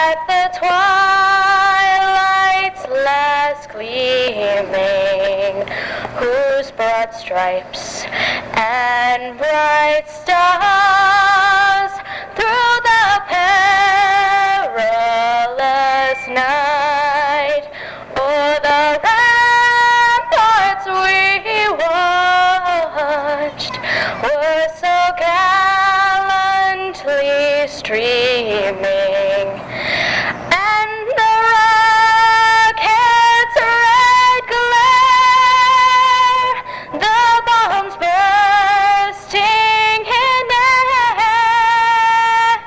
at the twilight's last gleaming, whose broad stripes and bright stars through the perilous night o'er the ramparts we watched were so gallantly streaming, and the rocket's red glare, the bombs bursting in air,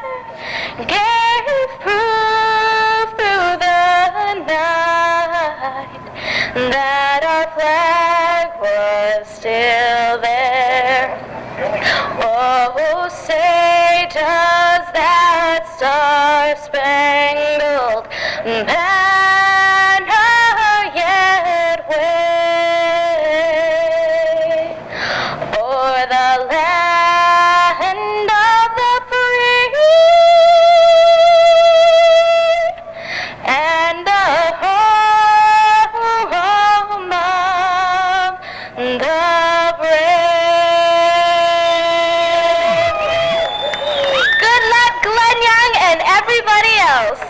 gave proof through the night that our flag was still there. Oh, say does that star-spangled banner yet wave o'er the land of the free and the home of the brave. Good luck, Glenn Young and everybody else.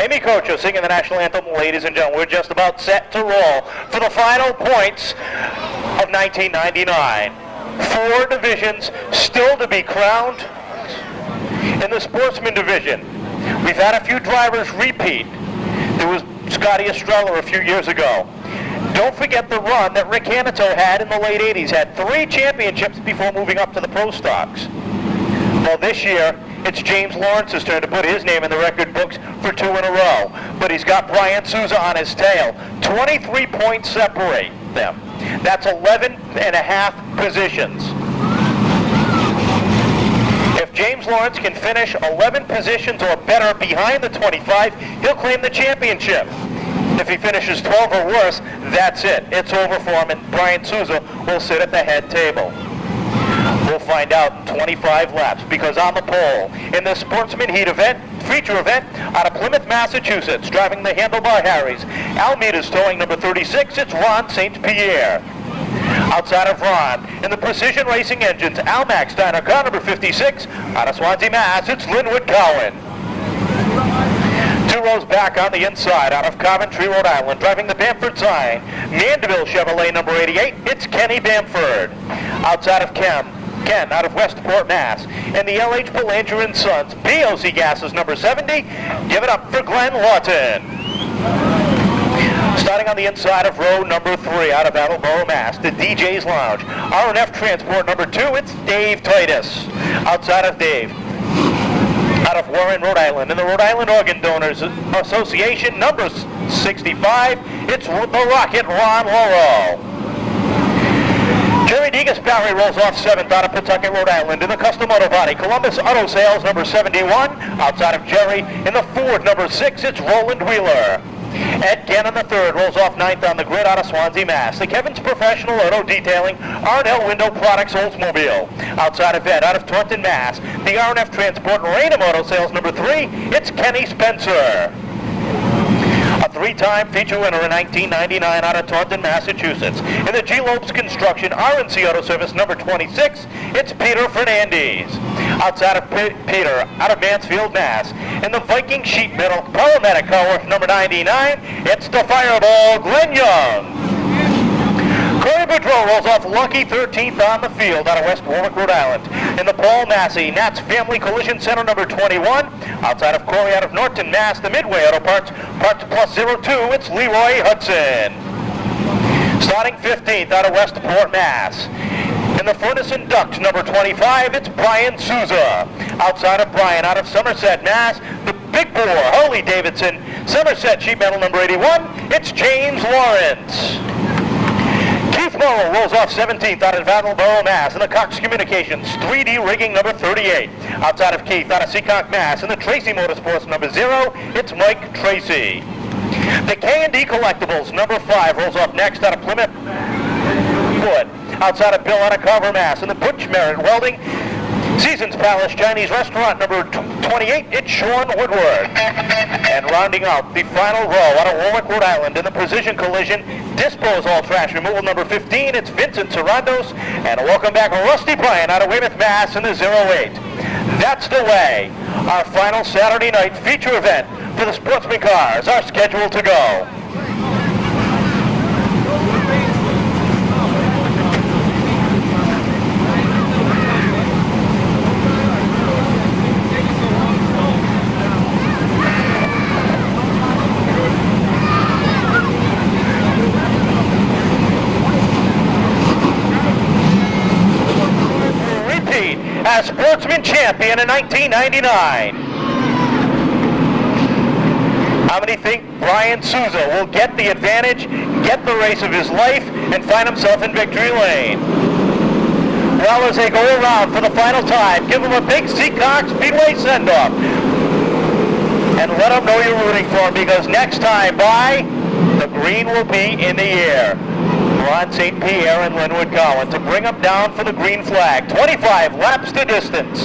Amy Kocho singing the national anthem. Ladies and gentlemen, we're just about set to roll for the final points of 1999. 4 divisions still to be crowned in the Sportsman division. We've had a few drivers repeat. There was Scotty Estrella a few years ago. Don't forget the run that Rick Hanito had in the late 80s. Had 3 championships before moving up to the pro stocks. Well, this year, it's James Lawrence's turn to put his name in the record books for 2 in a row. But he's got Bryan Souza on his tail. 23 points separate them. That's 11 and a half positions. If James Lawrence can finish 11 positions or better behind the 25, he'll claim the championship. If he finishes 12 or worse, that's it. It's over for him, and Bryan Souza will sit at the head table. We'll find out in 25 laps, because on the pole, in the Sportsman Heat event, feature event, out of Plymouth, Massachusetts, driving the Handlebar Harries, Almeida's towing number 36, it's Ron St. Pierre. Outside of Ron, in the Precision Racing Engines, Almax Steiner car number 56, out of Swansea, Mass, it's Linwood Cowan. 2 rows back on the inside, out of Coventry, Rhode Island, driving the Bamford sign, Mandeville Chevrolet number 88, it's Kenny Bamford. Outside of Ken, out of Westport, Mass, and the LH Belanger and Sons, BOC Gases number 70, give it up for Glenn Lawton. Starting on the inside of row number 3, out of Attleboro, Mass, the DJ's Lounge, R&F Transport number 2, it's Dave Titus. Outside of Dave, out of Warren, Rhode Island, in the Rhode Island Organ Donors Association number 65, it's the Rocket Ron Lauro. Gerry Degasparre rolls off 7th out of Pawtucket, Rhode Island, in the Custom Auto Body, Columbus Auto Sales number 71. Outside of Gerry, in the Ford number 6, it's Roland Wheeler. Ed Gannon III rolls off 9th on the grid out of Swansea, Mass. The Kevin's Professional Auto Detailing, R&L Window Products Oldsmobile. Outside of Ed, out of Taunton, Mass. The R&F Transport Raynham Auto Sales number 3, it's Kenny Spencer. A 3-time feature winner in 1999 out of Taunton, Massachusetts. In the G. Lopes Construction R&C Auto Service number 26, it's Peter Fernandez. Outside of Peter, out of Mansfield, Mass. In the Viking Sheet Metal Paramedic Car Wash number 99, it's the Fireball Glenn Young. Corey Boudreau rolls off lucky 13th on the field out of West Warwick, Rhode Island. In the Paul Massey Nats Family Collision Center number 21, outside of Corey out of Norton, Mass, the Midway Auto Parts Plus 02, it's Leroy Hudson. Starting 15th out of Westport, Mass. In the Furnace and Duct number 25, it's Bryan Souza. Outside of Bryan, out of Somerset, Mass, the Big Bore Harley Davidson Somerset Sheet Metal number 81, it's James Lawrence. Keith Morrow rolls off 17th out of Attleboro, Mass. In the Cox Communications 3D Rigging number 38. Outside of Keith, out of Seekonk, Mass. In the Tracy Motorsports number 0, it's Mike Tracy. The K&D Collectibles number 5 rolls off next out of Plymouth Wood. Outside of Bill out of Carver, Mass. In the Butch Merritt Welding Seasons Palace Chinese Restaurant number 28, it's Sean Woodward. And rounding out the final row out of Warwick, Rhode Island in the precision collision, dispose all trash removal number 15, it's Vincent Sarandos. And a welcome back Rusty Bryan out of Weymouth, Mass in the 08. That's the way our final Saturday night feature event for the Sportsman cars are scheduled to go. As Sportsman champion in 1999. How many think Bryan Souza will get the advantage, get the race of his life, and find himself in victory lane? Well, as they go around for the final time, give him a big Seekonk Speedway send-off. And let him know you're rooting for him, because next time by, the green will be in the air. Ron St. Pierre and Linwood Cowan to bring him down for the green flag. 25 laps to distance.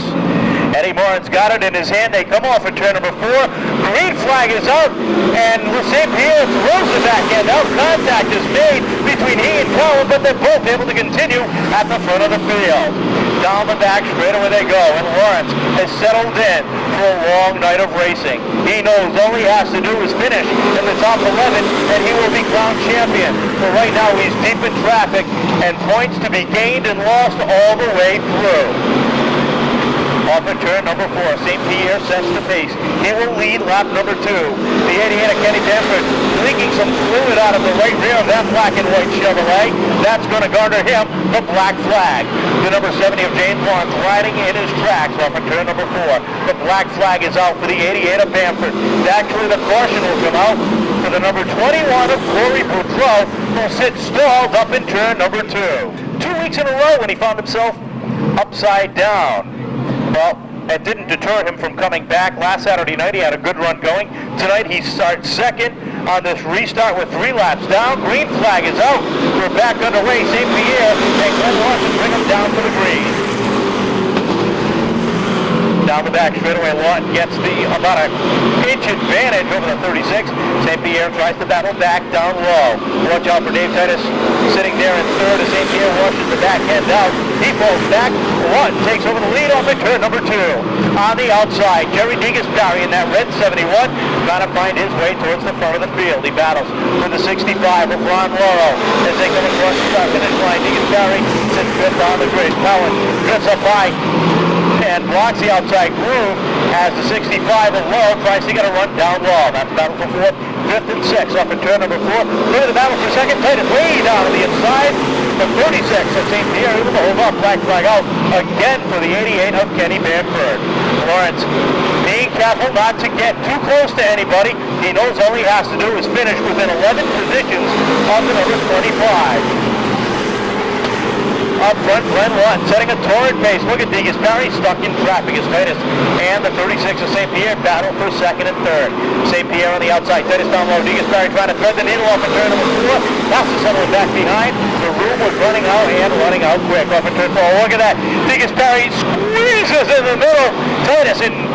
Eddie Morin's got it in his hand. They come off at turn number 4. Green flag is out, and St. Pierre throws the back end out. Contact is made between he and Cowan, but they're both able to continue at the front of the field. Down the back straightaway they go, and Lawrence has settled in for a long night of racing. He knows all he has to do is finish in the top 11, and he will be crowned champion. But right now he's deep in traffic, and points to be gained and lost all the way through. Off at turn number 4, St. Pierre sets the pace. He will lead lap number 2. The 88 of Kenny Danford leaking some fluid out of the right rear of that black and white Chevrolet. That's going to garner him the black flag. The number 70 of James Lawrence riding in his tracks off at turn number 4. The black flag is out for the 88 of Bamford. Actually, the caution will come out for the number 21 of Corey Boudreau, who'll sit stalled up in turn number 2. 2 weeks in a row when he found himself upside down. Well, it didn't deter him from coming back. Last Saturday night, he had a good run going. Tonight, he starts second on this restart with 3 laps down. Green flag is out. We're back underway. St. Pierre and Glenn Lawton bring him down to the green. Down the back straightaway, Lawton gets about an inch advantage over the 36. St. Pierre tries to battle back down low. Watch out for Dave Titus sitting there in third as St. Pierre washes the back end out. He falls back. Lawton takes over the lead off at turn number 2. On the outside, Gerry Degasparre in that red 71 trying to find his way towards the front of the field. He battles with the 65 of Ron Lauro as they come across the finish line. Degasparre sits 5th on the grid. Cowan drifts up high and blocks the outside groove as the 65 of Lowe tries to get a run down low. That's battle for 4th, 5th, and 6th off at turn number 4. Through the battle for 2nd, Titus way down to the inside. The 36 of St. Pierre able to hold off black flag out again for the 88 of Kenny Bamford. Lawrence being careful not to get too close to anybody. He knows all he has to do is finish within 11 positions of the number 25. Up front, Glenn Lawton setting a torrid pace. Look at Degasparre stuck in traffic as Titus and the 36 of St. Pierre battle for 2nd and 3rd. St. Pierre on the outside, Titus down low. Degasparre trying to thread the needle off at turn number 4. Has to settle it back behind. The room was running out and running out quick off at turn 4. Look at that. Degasparre squeezes in the middle. Titus in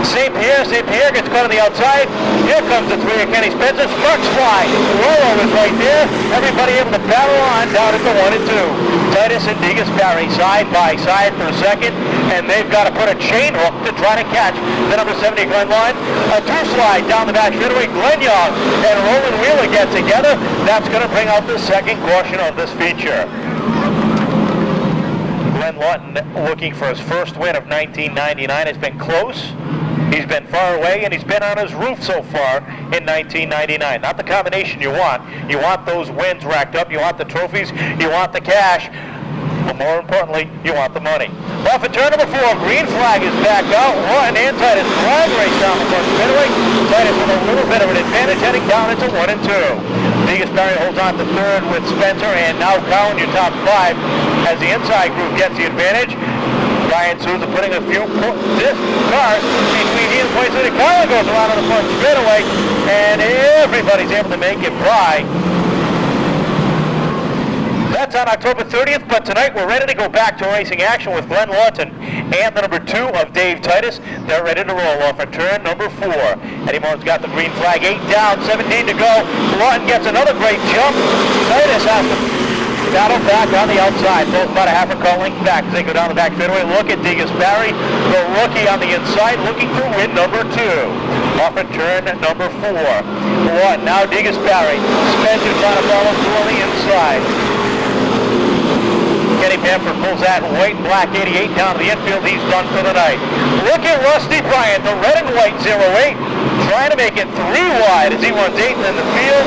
St. Pierre gets caught on the outside. Here comes the 3 of Kenny Spencer. Sparks fly. Rollo is right there. Everybody able to battle on down at the 1 and 2. Titus and Degasparre side by side for a second, and they've got to put a chain hook to try to catch the number 70 Glenn Lawton. A 2-slide down the back straightaway. Glenn Young and Roland Wheeler get together. That's going to bring out the second caution of this feature. Glenn Lawton looking for his first win of 1999. It's been close. He's been far away, and he's been on his roof so far in 1999. Not the combination you want. You want those wins racked up. You want the trophies. You want the cash. But more importantly, you want the money. Off at turn number 4, green flag is back out. Lawton and Titus flag race down the front straightaway. Titus with a little bit of an advantage heading down into 1 and 2. Degasparre holds on to 3rd with Spencer, and now Cowan, your top 5, as the inside group gets the advantage. Bryan Souza putting a few cars between he and Points. Cowan goes around on the front straightaway, and everybody's able to make it by. That's That's on October 30th, but tonight we're ready to go back to racing action with Glenn Lawton and the number 2 of Dave Titus. They're ready to roll off at turn number 4. Eddie Moore's got the green flag, 8 down, 17 to go. Lawton gets another great jump. Titus has to battle back on the outside. Both about a half a car length back as they go down the back straightaway. Look at Degasparre, the rookie on the inside, looking for win number 2. Off at turn number 4. Lawton, now Degasparre. Spencer trying to follow through on the inside. Kenny Bamford pulls that white and black 88 down to the infield. He's done for the night. Look at Rusty Bryant, the red and white 08, trying to make it 3 wide as he runs 8th in the field.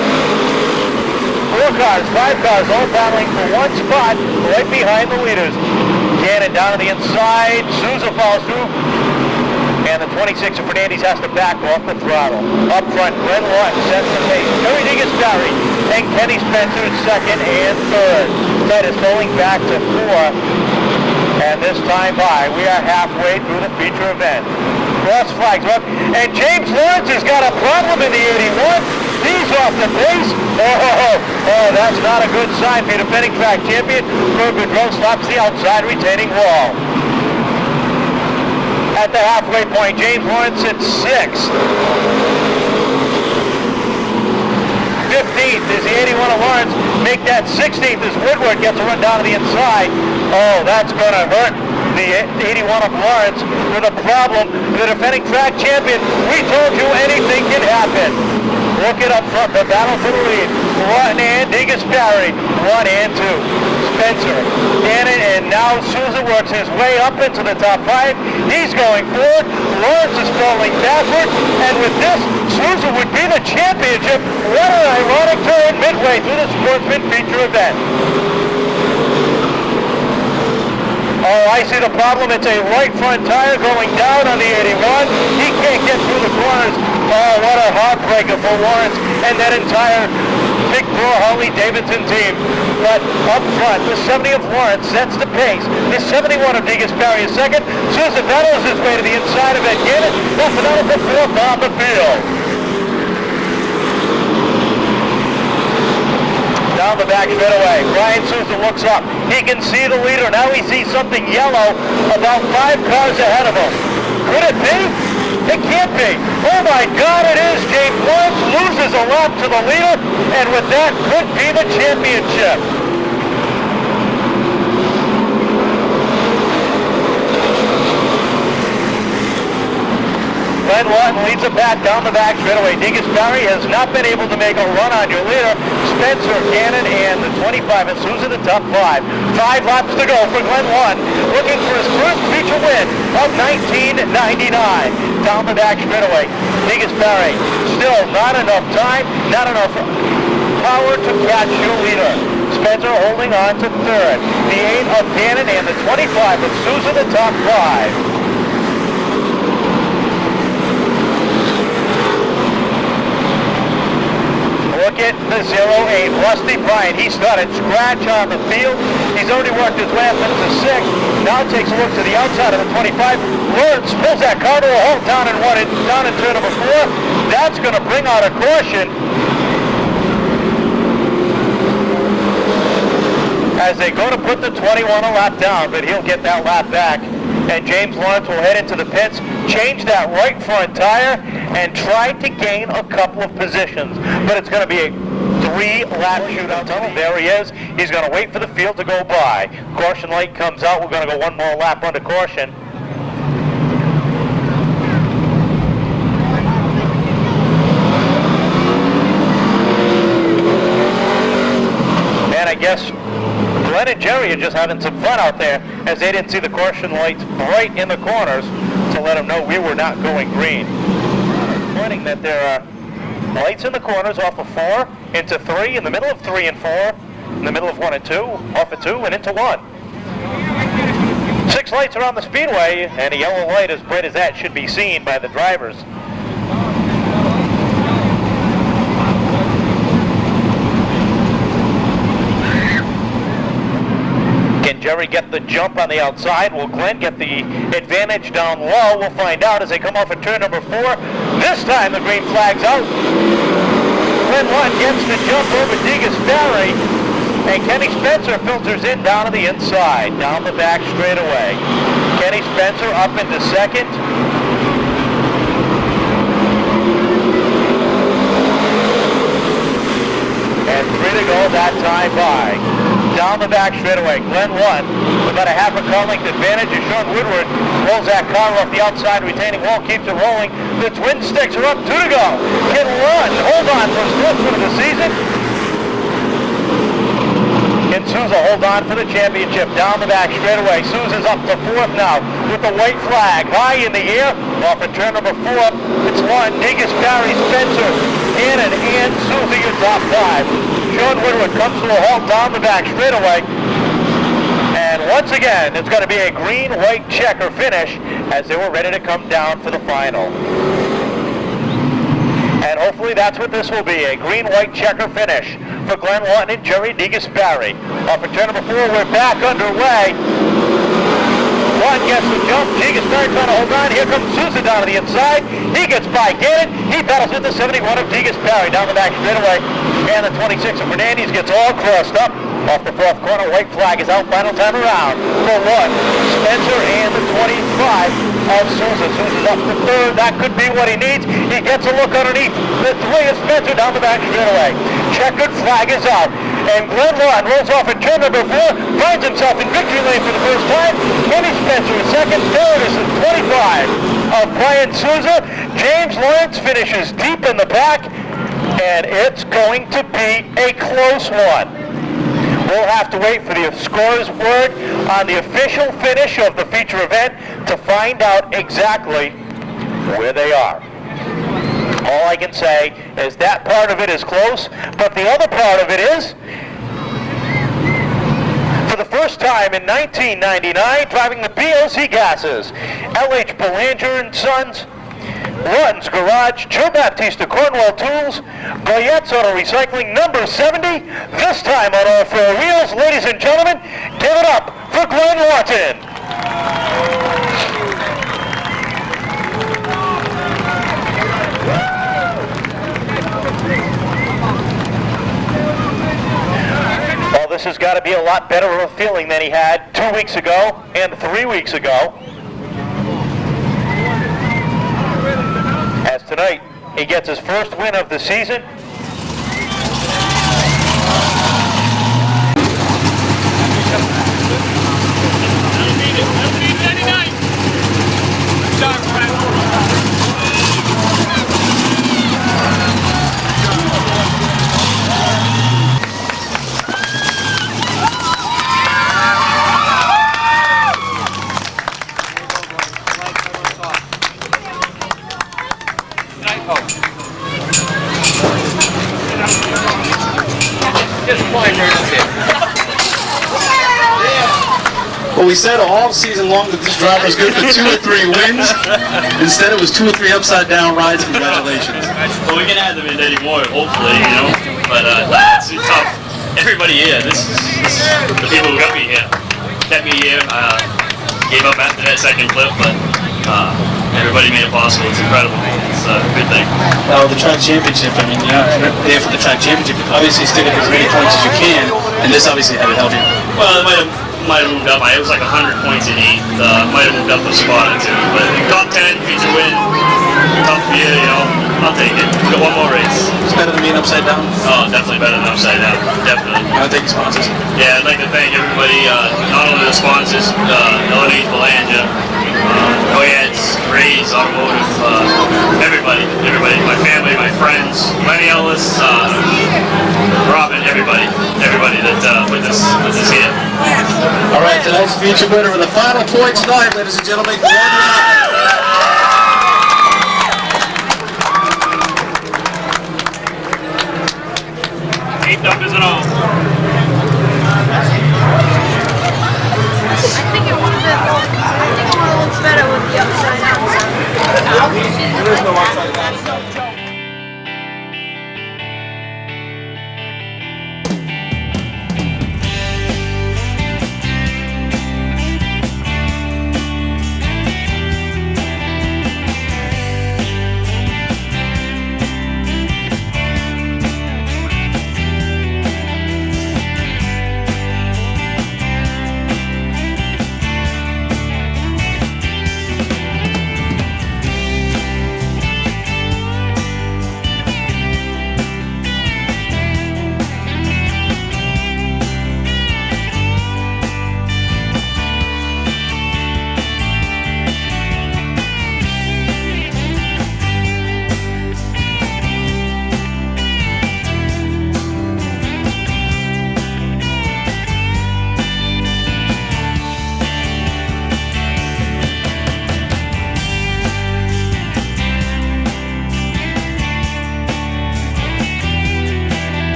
4 cars, 5 cars, all battling for one spot right behind the leaders. Gannon down to the inside. Souza falls through. And the 26 of Fernandez has to back off the throttle. Up front, Glenn Lawton sets the pace. Gerry Degasparre and Kenny Spencer second and third. Titus going back to 4. And this time by, we are halfway through the feature event. Cross flags up. And James Lawrence has got a problem in the 81. He's off the pace. Oh, that's not a good sign for your defending track champion. Goodrow stops the outside retaining wall. At the halfway point, James Lawrence at 6th. 15th is the 81 of Lawrence. Make that 16th as Woodward gets a run down to the inside. Oh, that's going to hurt the 81 of Lawrence with a problem. The defending track champion, we told you anything can happen. Look it up front, the battle for the lead. Lawton and Degasparre, 1 and 2. Spencer, Gannon, and now Souza works his way up into the top 5. He's going forward. Lawrence is falling backward, and with this, Souza would be the championship. What an ironic turn midway through the Sportsman feature event. Oh, I see the problem. It's a right front tire going down on the 81. He can't get through the corners. Oh, what a heartbreaker for Lawrence and that entire Big Bro Harley-Davidson team. But up front, the 70 of Lawrence sets the pace. The 71 of Degasparre is second. Souza battles his way to the inside of Ed Gannon. That's another for 4th on the field. Down the back straightaway, Bryan Souza looks up. He can see the leader. Now he sees something yellow about 5 cars ahead of him. Could it be? It can't be. Oh my God, it is. James Lawrence loses a lap to the leader, and with that could be the championship. Glenn Lawton leads the pack down the back straightaway. Degasparre has not been able to make a run on your leader. Spencer, Gannon, and the 25 and Souza the top 5. 5 laps to go for Glenn Lawton, looking for his first feature win of 1999. Down the back straightaway. Degasparre, still not enough time, not enough power to catch your leader. Spencer holding on to 3rd. The 8 of Gannon and the 25 of Souza the top 5. Look at the 08, Rusty Bryant. He started scratch on the field. He's already worked his way up into 6th. Now takes a look to the outside of the 25. Lawrence pulls that car to a halt down in turn number 4. That's going to bring out a caution as they go to put the 21 a lap down, but he'll get that lap back. And James Lawrence will head into the pits, change that right front tire, and try to gain a couple of positions. But it's going to be a 3-lap shootout tunnel. There he is. He's going to wait for the field to go by. Caution light comes out. We're going to go one more lap under caution. And I guess Glenn and Gerry are just having some fun out there as they didn't see the caution lights bright in the corners to let them know we were not going green. Pointing that there are lights in the corners off of 4, into 3, in the middle of 3 and 4, in the middle of 1 and 2, off of 2 and into 1. 6 lights around the Speedway, and a yellow light as bright as that should be seen by the drivers. Can Gerry get the jump on the outside? Will Glenn get the advantage down low? We'll find out as they come off at turn number 4. This time the green flag's out. Glenn Lawton gets the jump over Degasparre. And Kenny Spencer filters in down to the inside, down the back straightaway. Kenny Spencer up into second. And 3 to go that time by. Down the back straightaway, Glenn Lawton with about a half a car length advantage as Sean Woodward rolls that car off the outside retaining wall, keeps it rolling. The twin sticks are up, 2 to go. Can run, hold on for his first win of the season. Can Souza hold on for the championship down the back straightaway. Souza's up to 4th now with the white flag high in the air. Off at turn number 4, it's Lawton, Degasparre, Spencer, Gannon, and Souza your top 5. Sean Woodward comes to a halt down the back straightaway. And once again, it's going to be a green-white checker finish as they were ready to come down for the final. And hopefully that's what this will be, a green-white checker finish for Glenn Lawton and Gerry Degasparre. Off at turn number 4, we're back underway. Lawton gets the jump, Degasparre trying to hold on. Here comes Souza down to the inside. He gets by Gannon. He battles with the 71 of Degasparre down the back straightaway. And the 26 of Fernandez gets all crossed up. Off the 4th corner, white flag is out, final time around for Lawton, Spencer, and the 25 of Souza. Souza's up to 3rd, that could be what he needs. He gets a look underneath. The 3 of Spencer down the back straightaway. Checkered flag is out. And Glenn Lawton rolls off at turn number 4, finds himself in victory lane for the first time. Kenny Spencer is second, 3rd is the 25 of Bryan Souza. James Lawrence finishes deep in the back, and it's going to be a close one. We'll have to wait for the scorer's word on the official finish of the feature event to find out exactly where they are. All I can say is that part of it is close, but the other part of it is, for the first time in 1999, driving the BOC gases, L.H. Belanger and Sons, Lawton's Garage, Joe Baptista Cornwell Tools, Goyette's Auto Recycling, number 70, this time on all 4 wheels. Ladies and gentlemen, give it up for Glenn Lawton. Well, this has got to be a lot better of a feeling than he had 2 weeks ago and 3 weeks ago. As tonight, he gets his first win of the season. Well, we said all season long that this driver was good for 2 or 3 wins. Instead, it was 2 or 3 upside down rides. Congratulations. Well, we can add them in anymore, hopefully, you know. But it's tough. Everybody here, this is the people who got me here. Kept me here. Gave up after that second clip, but everybody made it possible. It's incredible. It's a good thing. Well, the track championship, I mean, you're there for the track championship. Obviously, stick up as many points as you can, and this obviously had to help you. Well, it might have moved up. It was like 100 points in 8th. Might have moved up a spot or 2. But top 10, feature win, tough year, you know. I'll take it. We've got one more race. It's better than being upside down? Oh, definitely better than upside down. Definitely. I'll thank you, sponsors. Yeah, I'd like to thank everybody, not only the sponsors, L.H. Belanger, Goyette's, Ray's, Automotive, everybody, my family, my friends, Lenny Ellis, Robin, everybody that put this here. All right, tonight's feature winner with the final points tonight, ladies and gentlemen. Glenn 8th up is it all. I think it would have looked better with the upside down. There is no upside down.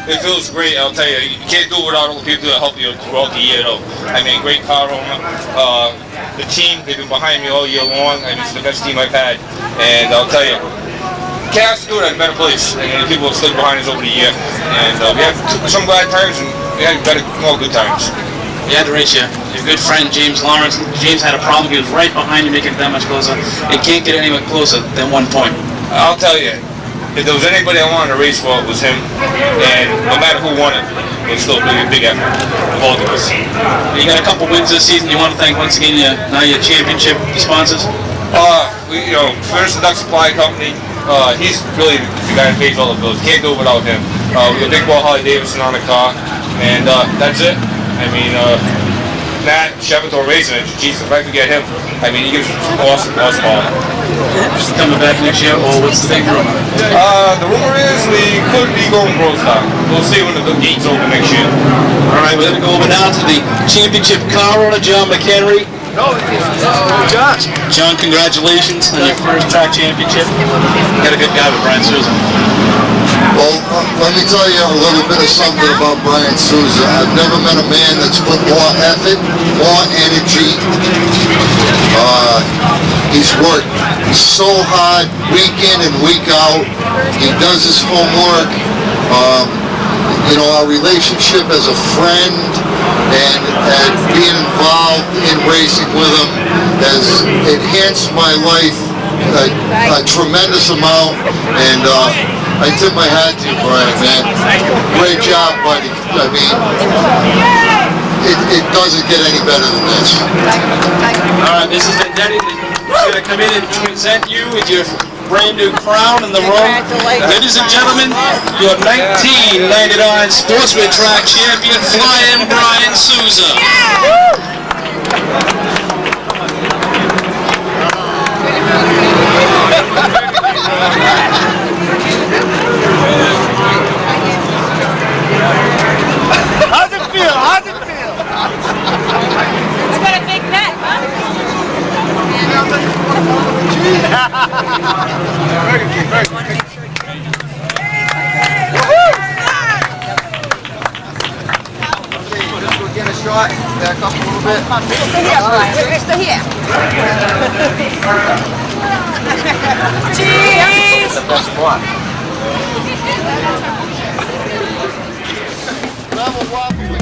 it feels great. I'll tell you, you can't do it without all the people that help you throughout the year, though. I mean, great car owner. The team, they've been behind me all year long. I mean, it's the best team I've had, and I'll tell you, Chaos do it at a better place. I mean, people have stood behind us over the year, and we had some bad times, and we had more good times. You had to race your good friend James Lawrence. James had a problem. He was right behind you, making it that much closer. It can't get any much closer than 1 point. I'll tell you, if there was anybody I wanted to race for, it was him. And no matter who won it, it was still a big effort. Both of us. You got a couple wins this season. You want to thank once again your championship sponsors? First the Duck Supply Company. He's really the guy that pays all the bills. Can't do it without him. We got Big Ball Harley Davidson on the car, and that's it. I mean, Matt Chevator Racing, Jesus, if I could get him, I mean, he gives awesome all. Just coming back next year, or what's the big rumor? The rumor is we could be going pro stock. We'll see when the gates open next year. All right, we're going to go over now to the championship car owner, John McHenry. John, congratulations on your first track championship. You got a good guy with Bryan Souza. Well, let me tell you a little bit of something about Bryan Souza. I've never met a man that's put more effort, more energy. He's worked so hard week in and week out. He does his homework. Our relationship as a friend and being involved in racing with him has enhanced my life a tremendous amount, and I tip my hat to you, Bryan, man. Great job, buddy. I mean, it doesn't get any better than this. All right, Mrs. Vendetti is going to come in and present you with your brand new crown in the room. Ladies and gentlemen, your 1999 Sportsman Track Champion, Flying Bryan Souza. How's it feel? How's it feel? It's got a big neck, huh? Get a shot, back up a little bit. Stay here, Bryan. Stay here. Cheese! The best one. Level waffle.